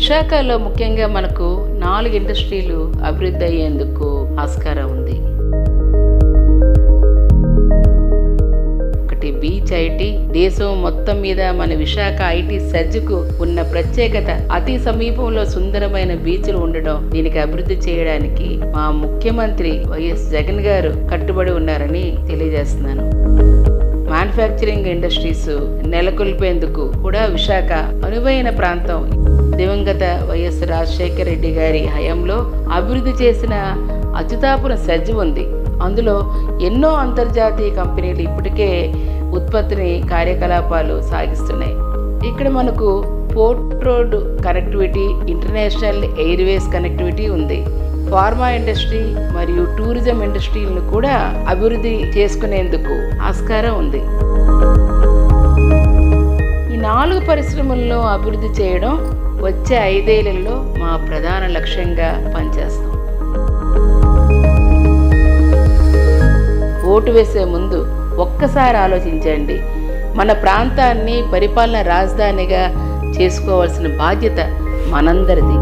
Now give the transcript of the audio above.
విశాఖలో ముఖ్యంగా మనకు 4 ఇండస్ట్రీలు అభివృద్ధి అయ్యేందుకు ఆస్కారం ఉంది. ఒకటి బీచ్ ఐటీ. దేశం మొత్తం మీద మన విశాఖ ఐటీ సర్జ్కు ఉన్న ప్రత్యేకత అతి సమీపంలో సుందరమైన బీచ్లు ఉండడం. దీనికి అభివృద్ధి చేయడానికి మా ముఖ్యమంత్రి వైఎస్ జగన్ గారు కట్టుబడి ఉన్నారని తెలియజేస్తున్నాను. మ్యానుఫ్యాక్చరింగ్ ఇండస్ట్రీస్ నెలకొల్పేందుకు కూడా విశాఖ అనువైన ప్రాంతం. దివంగత వైఎస్ రాజశేఖర రెడ్డి గారి హయాంలో అభివృద్ధి చేసిన అచ్యుతాపురం సర్జ్ ఉంది. అందులో ఎన్నో అంతర్జాతీయ కంపెనీలు ఇప్పటికే ఉత్పత్తిని కార్యకలాపాలు సాగిస్తున్నాయి. ఇక్కడ మనకు port road connectivity, international Airways connectivity ఉంది. ఫార్మా ఇండస్ట్రీ మరియు టూరిజం ఇండస్ట్రీలను కూడా అభివృద్ధి చేసుకునేందుకు ఆస్కారం ఉంది. ఈ 4 పరిశ్రమలను అభివృద్ధి చేయడం వచ్చే 5 ఏళ్లలో మా ప్రధాన లక్ష్యంగా పనిచేస్తాం. ఓటు వేసే ముందు ఒక్కసారి ఆలోచించండి. మన ప్రాంతాన్ని పరిపాలన రాజధానిగా చేసుకోవాల్సిన బాధ్యత మనందరిది.